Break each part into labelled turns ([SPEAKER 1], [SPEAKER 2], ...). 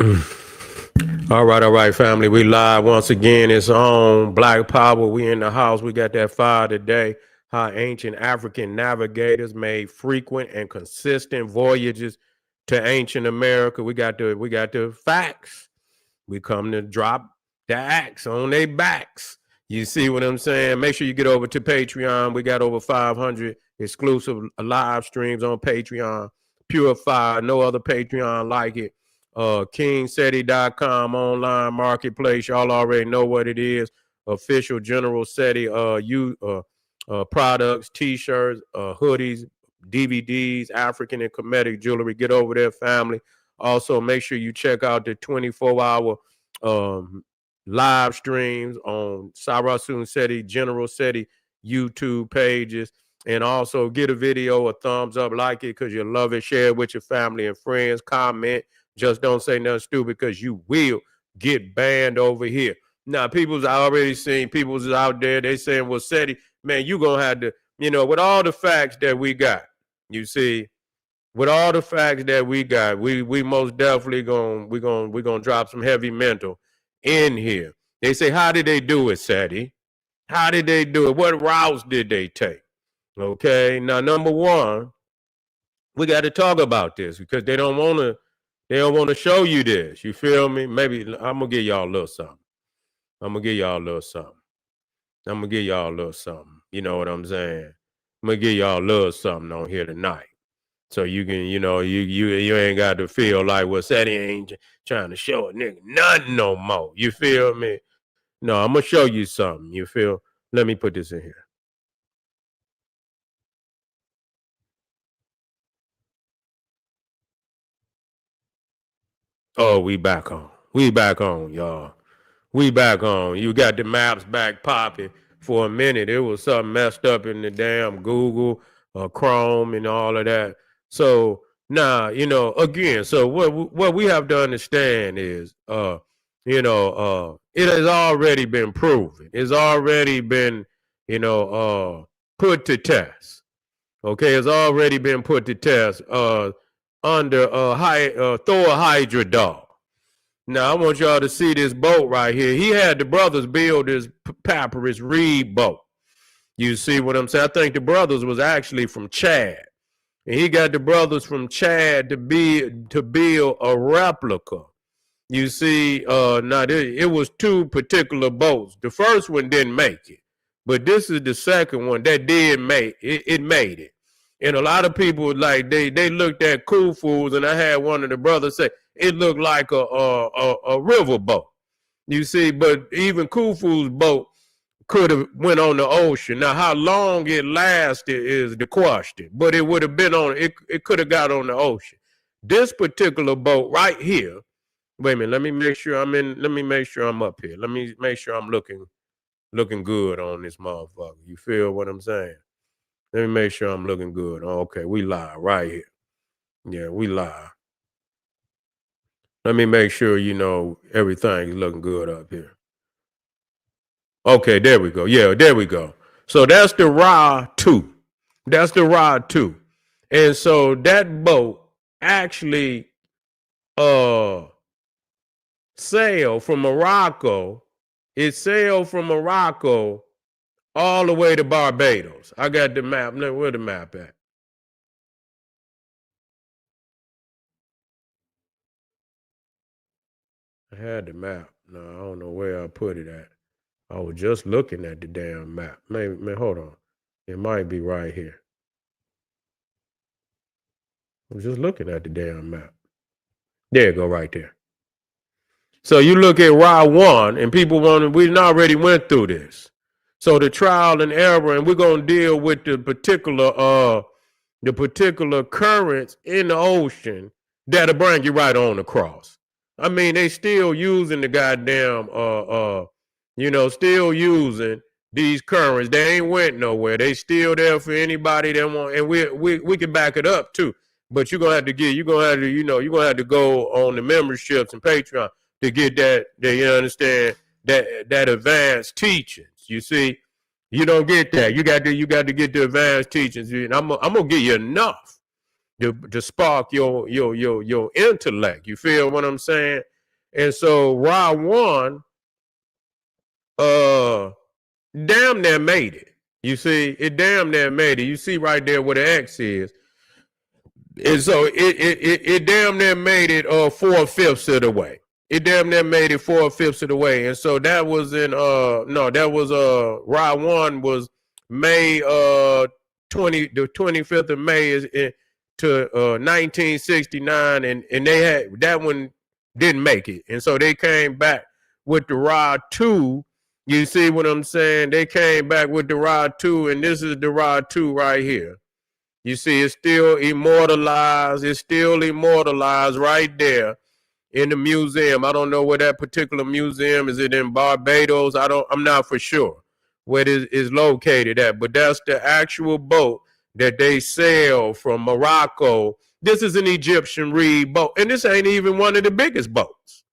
[SPEAKER 1] All right, family. We live once again. It's on Black Power. We in the house. We got that fire today. How ancient African navigators made frequent and consistent voyages to ancient America. We got the facts. We come to drop the axe on their backs. You see what I'm saying? Make sure you get over to Patreon. We got over 500 exclusive live streams on Patreon. Purified, no other Patreon like it. KingSeti.com online marketplace. Y'all already know what it is. Official General SETI products, t-shirts, hoodies, DVDs, African and Kemetic jewelry. Get over there, family. Also, make sure you check out the 24-hour live streams on Sarasun SETI, General SETI YouTube pages. And also get a video, a thumbs up, like it because you love it. Share it with your family and friends. Comment. Just don't say nothing stupid because you will get banned over here. Now, people's I already seen people's out there. They saying, well, SETI, man, you going to have to, with all the facts that we got, you see, with all the facts that we got, we most definitely gonna drop some heavy mental in here. They say, how did they do it, SETI? How did they do it? What routes did they take? Okay, now number one, we got to talk about this because they don't want to show you this. You feel me? Maybe I'm gonna give y'all a little something. I'm gonna give y'all a little something. I'm gonna give y'all a little something. You know what I'm saying? I'm gonna give y'all a little something on here tonight. So you can, you ain't got to feel like, well, SETI ain't trying to show a nigga nothing no more. You feel me? No, I'm gonna show you something. You feel? Let me put this in here. Oh, we back on. We back on, y'all. We back on. You got the maps back popping for a minute. It was something messed up in the damn Google, Chrome, and all of that. So now, again, so what we have to understand is, it has already been proven. It's already been, put to test. Okay, it's already been put to test under Thor Hydra dog. Now I want y'all to see this boat right here. He had the brothers build this papyrus reed boat. You see what I'm saying? I think the brothers was actually from Chad, and he got the brothers from Chad to build a replica. You see, now it was two particular boats. The first one didn't make it, but this is the second one that did make it. It made it. And a lot of people like they looked at Khufu's, and I had one of the brothers say it looked like a river boat. You see, but even Khufu's boat could have went on the ocean. Now, how long it lasted is the question, but it would have been on it. It could have got on the ocean. This particular boat right here. Wait a minute. Let me make sure I'm in. Let me make sure I'm up here. Let me make sure I'm looking good on this motherfucker. You feel what I'm saying? Let me make sure I'm looking good. Oh, okay, we live right here. Yeah, we live. Let me make sure everything's looking good up here. Okay, there we go. Yeah, there we go. So that's the Ra 2. That's the Ra 2. And so that boat actually sailed from Morocco. It sailed from Morocco all the way to Barbados. I got the map. Where the map at? I had the map. No, I don't know where I put it at. I was just looking at the damn map. Man, hold on. It might be right here. I was just looking at the damn map. There you go, right there. So you look at Ra 1, and people we already went through this. So the trial and error, and we're gonna deal with the particular currents in the ocean that'll bring you right on across. I mean, they still using the goddamn still using these currents. They ain't went nowhere. They still there for anybody that want, and we can back it up too. But you're gonna have to you're gonna have to go on the memberships and Patreon to get that you understand that advanced teachings. You see, you don't get that. You got to get the advanced teachings. And I'm gonna give you enough. to spark your intellect. You feel what I'm saying? And so Ra one damn near made it. You see, it damn near made it. You see right there where the X is. And so it damn near made it 4/5 of the way. It damn near made it 4/5 of the way. And so that was in no, that was Ra one was May the 25th of May is to 1969, and they had that one didn't make it. And so they came back with the Ra two. You see what I'm saying? They came back with the Ra two, and this is the Ra two right here. You see, it's still immortalized. It's still immortalized right there in the museum. I don't know where that particular museum is. It in Barbados? I'm not for sure where it is located at, but that's the actual boat that they sail from Morocco. This is an Egyptian reed boat, and this ain't even one of the biggest boats.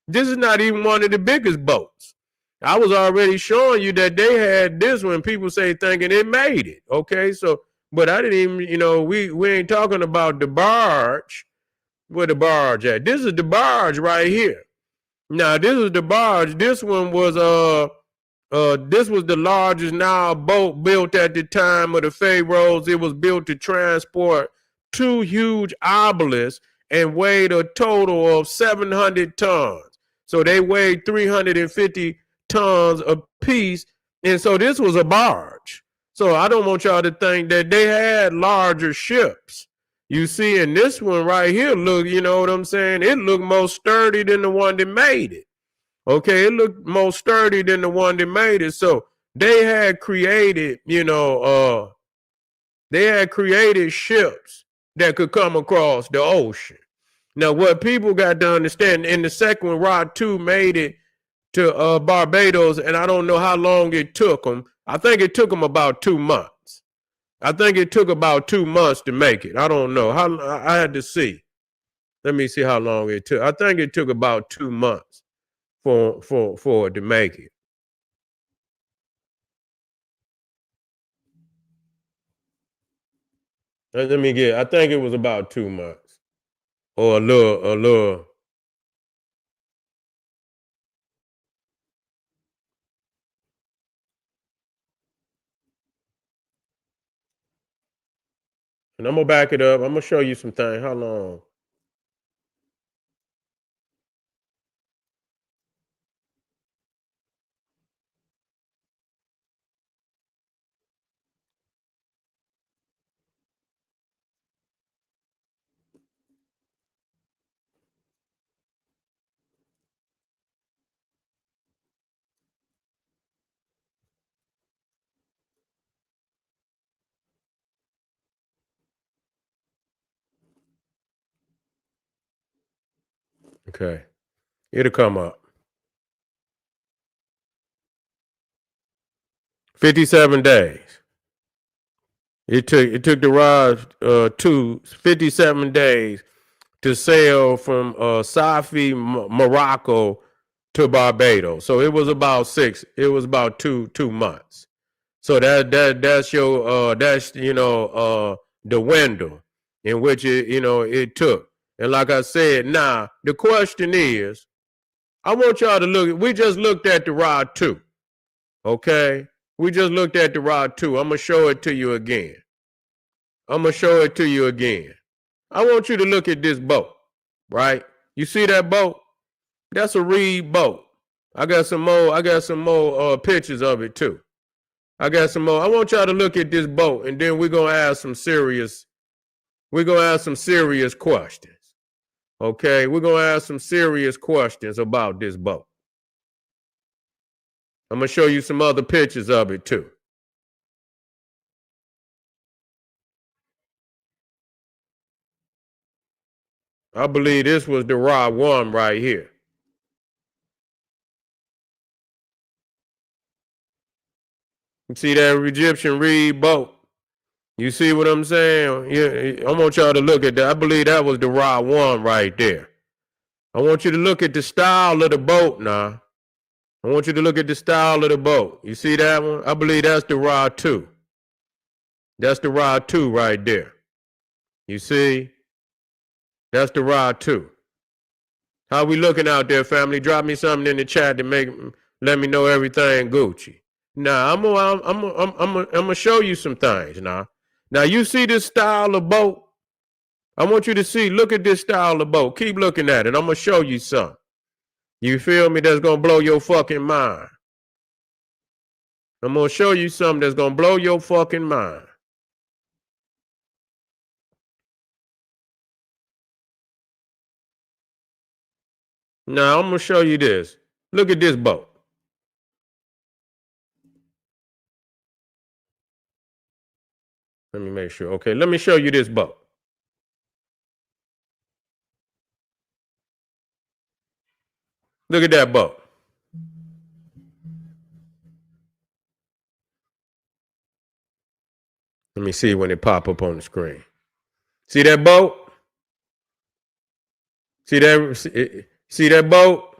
[SPEAKER 1] This is not even one of the biggest boats. I was already showing you that they had this when people say thinking it made it. Okay, so but I didn't even, we ain't talking about the barge. Where the barge at? This is the barge right here. Now this is the barge. This one was this was the largest Nile boat built at the time of the pharaohs. It was built to transport two huge obelisks and weighed a total of 700 tons. So they weighed 350 tons apiece. And so this was a barge. So I don't want y'all to think that they had larger ships. You see, in this one right here, look, you know what I'm saying? It looked more sturdy than the one that made it. Okay, it looked more sturdy than the one that made it. So they had created, they had created ships that could come across the ocean. Now, what people got to understand, in the second one, Rod 2 made it to Barbados, and I don't know how long it took them. I think it took them about 2 months. I think it took about 2 months to make it. I don't know. I had to see. Let me see how long it took. I think it took about 2 months for it to make it. Let me get. I think it was about 2 months or a little. And I'm gonna back it up. I'm gonna show you some things. How long? Okay, it'll come up. 57 days. It took the Raj 57 days to sail from Safi, Morocco to Barbados. So it was about 6. It was about 2 months. So that's your that's the window in which it took. And like I said, now the question is, I want y'all to look. We just looked at the Rod 2. Okay, we just looked at the Rod 2. I'm gonna show it to you again. I'm gonna show it to you again. I want you to look at this boat, right? You see that boat? That's a reed boat. I got some more pictures of it too. I got some more. I want y'all to look at this boat, and then we're gonna ask some serious questions. Okay, we're gonna ask some serious questions about this boat. I'm gonna show you some other pictures of it too. I believe this was the Ra 1 right here. You see that Egyptian reed boat? You see what I'm saying? Yeah, I want y'all to look at that. I believe that was the Ra 1 right there. I want you to look at the style of the boat now. I want you to look at the style of the boat. You see that one? I believe that's the Ra 2. That's the Ra 2 right there. You see? That's the rod too. How we looking out there, family? Drop me something in the chat to let me know everything Gucci. Now I'm gonna show you some things now. Now you see this style of boat? I want you to see. Look at this style of boat. Keep looking at it. I'm gonna show you something. You feel me? That's gonna blow your fucking mind. I'm gonna show you something that's gonna blow your fucking mind. Now I'm gonna show you this. Look at this boat. Let me make sure. Okay, let me show you this boat. Look at that boat. Let me see when it pop up on the screen. See that boat? See that boat?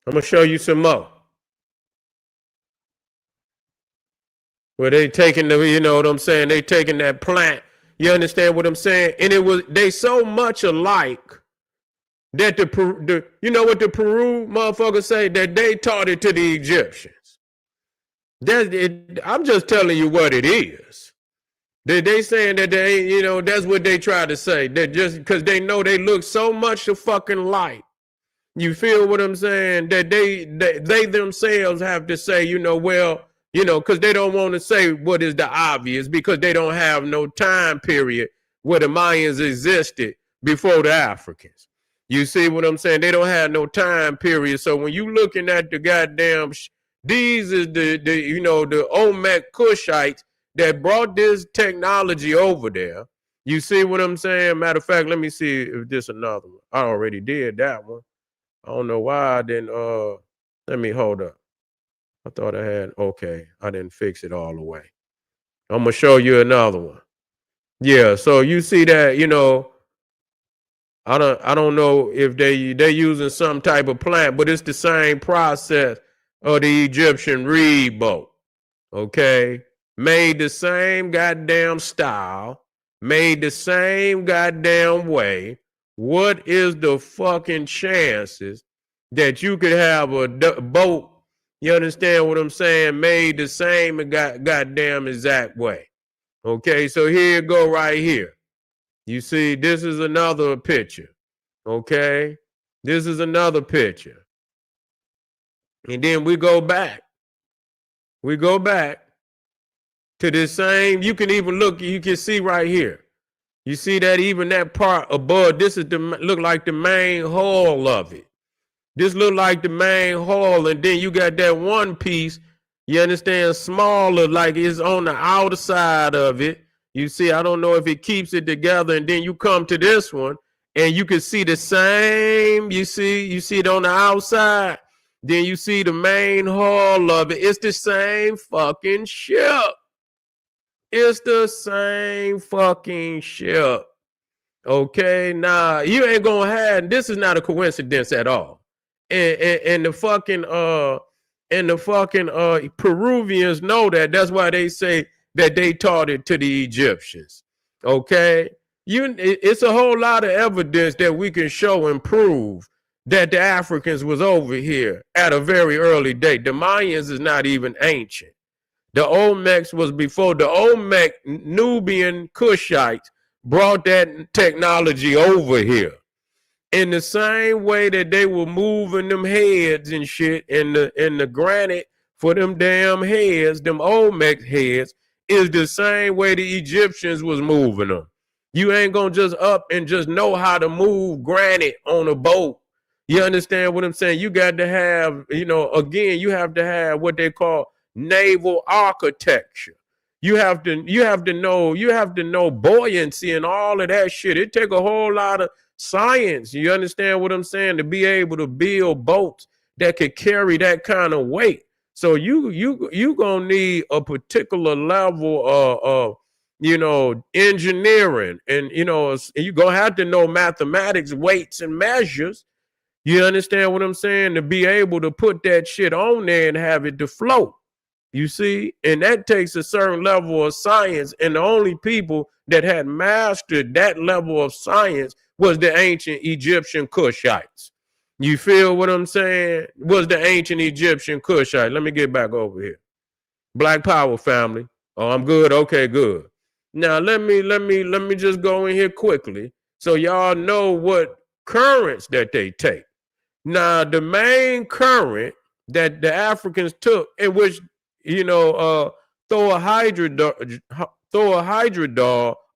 [SPEAKER 1] I'm gonna show you some more. Where they taking the, you know what I'm saying? They taking that plant. You understand what I'm saying? And they so much alike that you know what the Peru motherfuckers say? That they taught it to the Egyptians. I'm just telling you what it is. They saying that they, you know, that's what they try to say. That just because they know they look so much a fucking like. You feel what I'm saying? That they themselves have to say, you know, well, you know, because they don't want to say what is the obvious because they don't have no time period where the Mayans existed before the Africans. You see what I'm saying? They don't have no time period. So when you looking at the goddamn, these is the you know, the Olmec Kushites that brought this technology over there. You see what I'm saying? Matter of fact, let me see if this another one. I already did that one. I don't know why I didn't, let me hold up. I thought I had, okay, I didn't fix it all the way. I'm going to show you another one. Yeah, so you see that, you know, I don't know if they using some type of plant, but it's the same process of the Egyptian reed boat. Okay? Made the same goddamn style, made the same goddamn way. What is the fucking chances that you could have a boat, you understand what I'm saying, made the same goddamn exact way? Okay, so here you go right here. You see, this is another picture. Okay, this is another picture. And then we go back. We go back to the same. You can even look, you can see right here. You see that even that part above, this is look like the main hull of it. This look like the main hull, and then you got that one piece, you understand, smaller, like it's on the outer side of it. You see, I don't know if it keeps it together, and then you come to this one, and you can see the same, you see it on the outside. Then you see the main hull of it. It's the same fucking ship. It's the same fucking ship. Okay, nah, you ain't gonna have, this is not a coincidence at all. And the fucking Peruvians know that. That's why they say that they taught it to the Egyptians. Okay, it's a whole lot of evidence that we can show and prove that the Africans was over here at a very early date. The Mayans is not even ancient. The Olmecs was before. The Olmec Nubian Kushites brought that technology over here. In the same way that they were moving them heads and shit in the granite for them damn heads, them Olmec heads, is the same way the Egyptians was moving them. You ain't gonna just up and just know how to move granite on a boat. You understand what I'm saying? You got to have, you know, again, you have to have what they call naval architecture. You have to know buoyancy and all of that shit. It take a whole lot of science. You understand what I'm saying? To be able to build boats that could carry that kind of weight. So you gonna need a particular level of engineering, and you're gonna have to know mathematics, weights, and measures. You understand what I'm saying? To be able to put that shit on there and have it to float. You see? And that takes a certain level of science. And the only people that had mastered that level of science was the ancient Egyptian Cushites. You feel what I'm saying? Was the ancient Egyptian Cushite. Let me get back over here. Black Power family. Oh, I'm good. Okay, good. Now let me just go in here quickly so y'all know what currents that they take. Now, the main current that the Africans took, in which Thor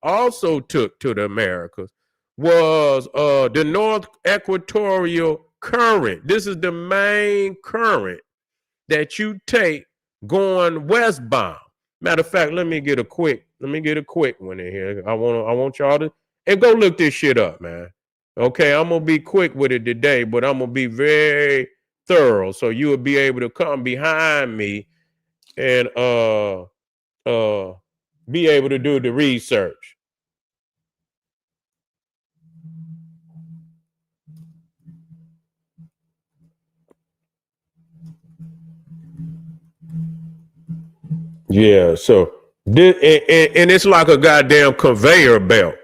[SPEAKER 1] also took to the Americas, was the North Equatorial Current. This is the main current that you take going westbound. Matter of fact, let me get a quick one in here. I want y'all to and go look this shit up, man. Okay, I'm gonna be quick with it today, but I'm gonna be very thorough, so you will be able to come behind me and be able to do the research. Yeah, so this and it's like a goddamn conveyor belt.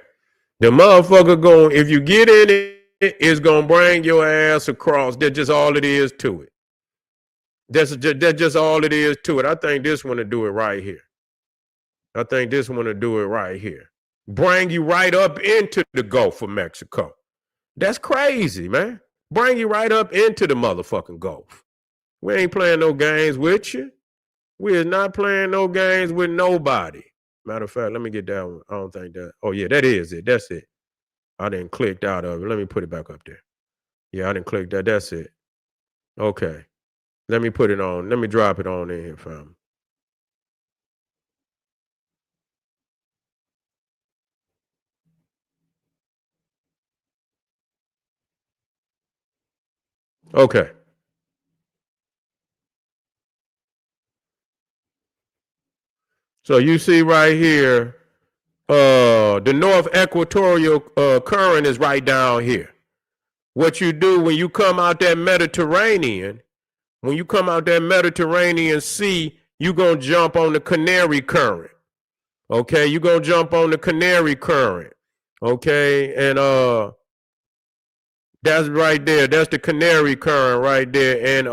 [SPEAKER 1] The motherfucker going, if you get in it, it's gonna bring your ass across. That's just all it is to it. That's just all it is to it. I think this one to do it right here. I think this one to do it right here. Bring you right up into the Gulf of Mexico. That's crazy, man. Bring you right up into the motherfucking Gulf. We ain't playing no games with you. We is not playing no games with nobody. Matter of fact, let me get that one. I don't think that. Oh, yeah, that is it. That's it. I didn't click out of it. Let me put it back up there. Yeah, I didn't click that. That's it. Okay. Let me put it on. Let me drop it on in here, fam. Okay. So you see right here, the North Equatorial current is right down here. What you do when you come out that Mediterranean, Sea, you're going to jump on the Canary current. Okay, you're going to jump on the Canary current. Okay, and that's right there. That's the Canary current right there. And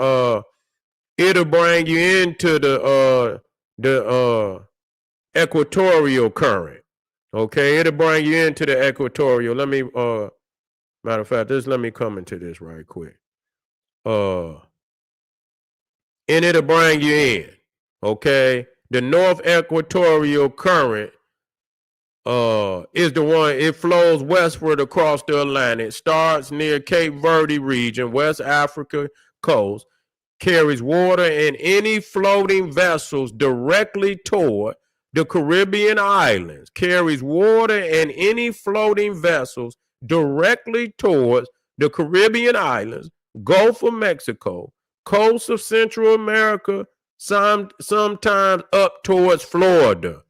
[SPEAKER 1] it'll bring you into the equatorial current. Okay, it'll bring you into the equatorial. Let me matter of fact, let me come into this right quick. And it'll bring you in. Okay. The North Equatorial Current is the one, it flows westward across the Atlantic, starts near Cape Verde region, West Africa coast, carries water and any floating vessels directly toward the Caribbean islands, carries water and any floating vessels directly towards the Caribbean islands, Gulf of Mexico, coast of Central America, sometimes up towards Florida.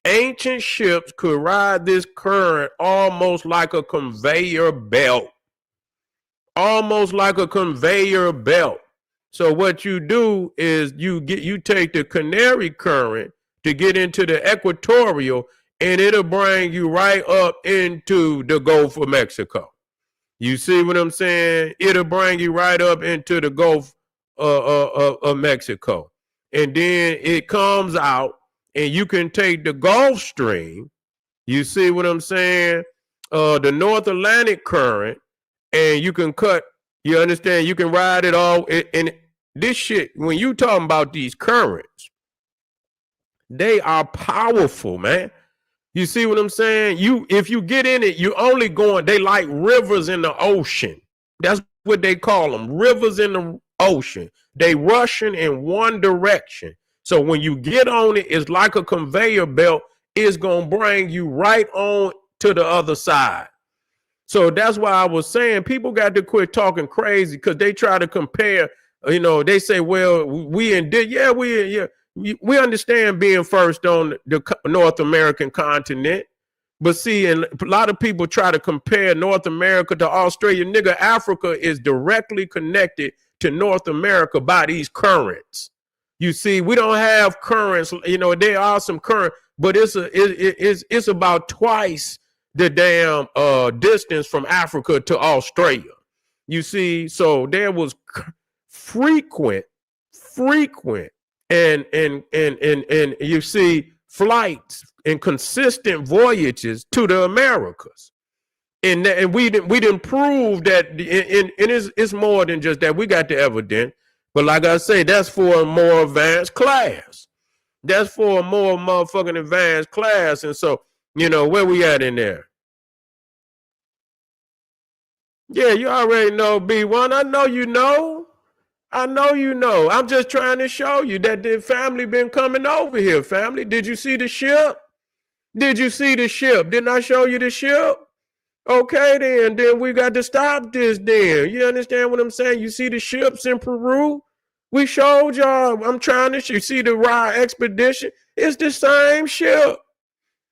[SPEAKER 1] Ancient ships could ride this current almost like a conveyor belt. Almost like a conveyor belt. So what you do is you take the Canary current to get into the equatorial, and it'll bring you right up into the Gulf of Mexico. You see what I'm saying? It'll bring you right up into the Gulf of Mexico. And then it comes out, and you can take the Gulf Stream. You see what I'm saying? The North Atlantic current, and you can cut. You understand? You can ride it all. And this shit, when you talking about these currents, they are powerful, man. You see what I'm saying? If you get in it, you only going, they like rivers in the ocean. That's what they call them, rivers in the ocean. They rushing in one direction. So when you get on it, it's like a conveyor belt. It's going to bring you right on to the other side. So that's why I was saying people got to quit talking crazy because they try to compare, they say, well, we in, we understand being first on the North American continent. But see, and a lot of people try to compare North America to Australia. Nigga, Africa is directly connected to North America by these currents. You see, we don't have currents. You know, there are some currents, but it's about twice the damn distance from Africa to Australia. You see, so there was frequent, and you see flights and consistent voyages to the Americas. And we didn't prove that, and it's more than just that. We got the evidence, but like I say, that's for a more advanced class. That's for a more motherfucking advanced class. And so, you know, where we at in there? Yeah, you already know, B1. I know you know. I know you know. I'm just trying to show you that the family been coming over here, family. Did you see the ship? Did you see the ship? Didn't I show you the ship? Okay, then we got to stop this then. You understand what I'm saying? You see the ships in Peru? We showed y'all. I'm trying to show you. See the Ra expedition? It's the same ship.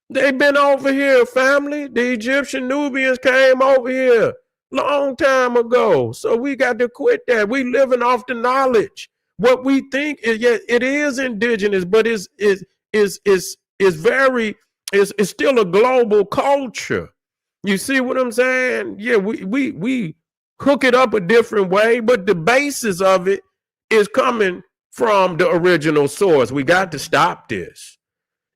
[SPEAKER 1] They've been over here, family. The Egyptian Nubians came over here long time ago. So we got to quit that. We living off the knowledge. What we think is, yeah, it is indigenous, but it's still a global culture. You see what I'm saying? Yeah, we hook it up a different way, but the basis of it is coming from the original source. We got to stop this.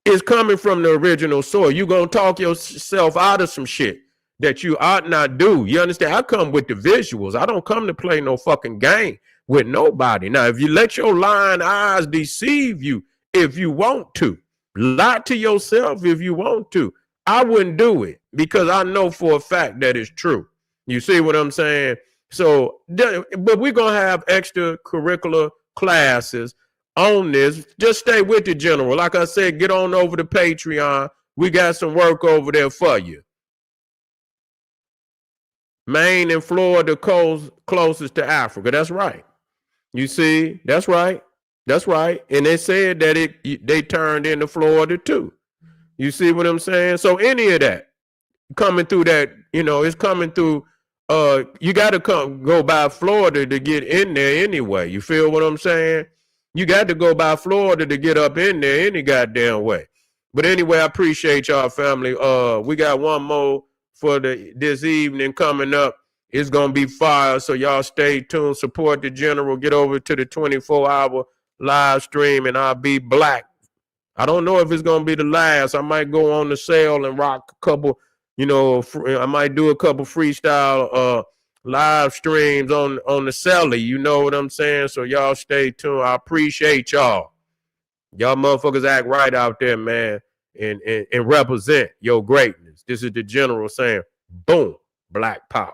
[SPEAKER 1] It's coming from the original source. You're going to talk yourself out of some shit that you ought not do. You understand? I come with the visuals. I don't come to play no fucking game with nobody. Now, if you let your lying eyes deceive you, if you want to, lie to yourself if you want to, I wouldn't do it because I know for a fact that it's true. You see what I'm saying? So, but we're going to have extracurricular classes on this. Just stay with the general. Like I said, get on over to Patreon. We got some work over there for you. Maine and Florida closest to Africa. That's right. You see, that's right. That's right. And they said that they turned into Florida too. You see what I'm saying? So any of that coming through that, you know, it's coming through. You got to go by Florida to get in there anyway. You feel what I'm saying? You got to go by Florida to get up in there any goddamn way. But anyway, I appreciate y'all, family. We got one more for this evening coming up. It's gonna be fire, so y'all stay tuned. Support the general. Get over to the 24-hour live stream, and I'll be black. I don't know if it's gonna be the last. I might go on the sale and rock a couple. You know, I might do a couple freestyle live streams on the celly. You know what I'm saying? So y'all stay tuned. I appreciate y'all. Y'all motherfuckers act right out there, man, and represent your greatness. This is the general saying, boom, black power.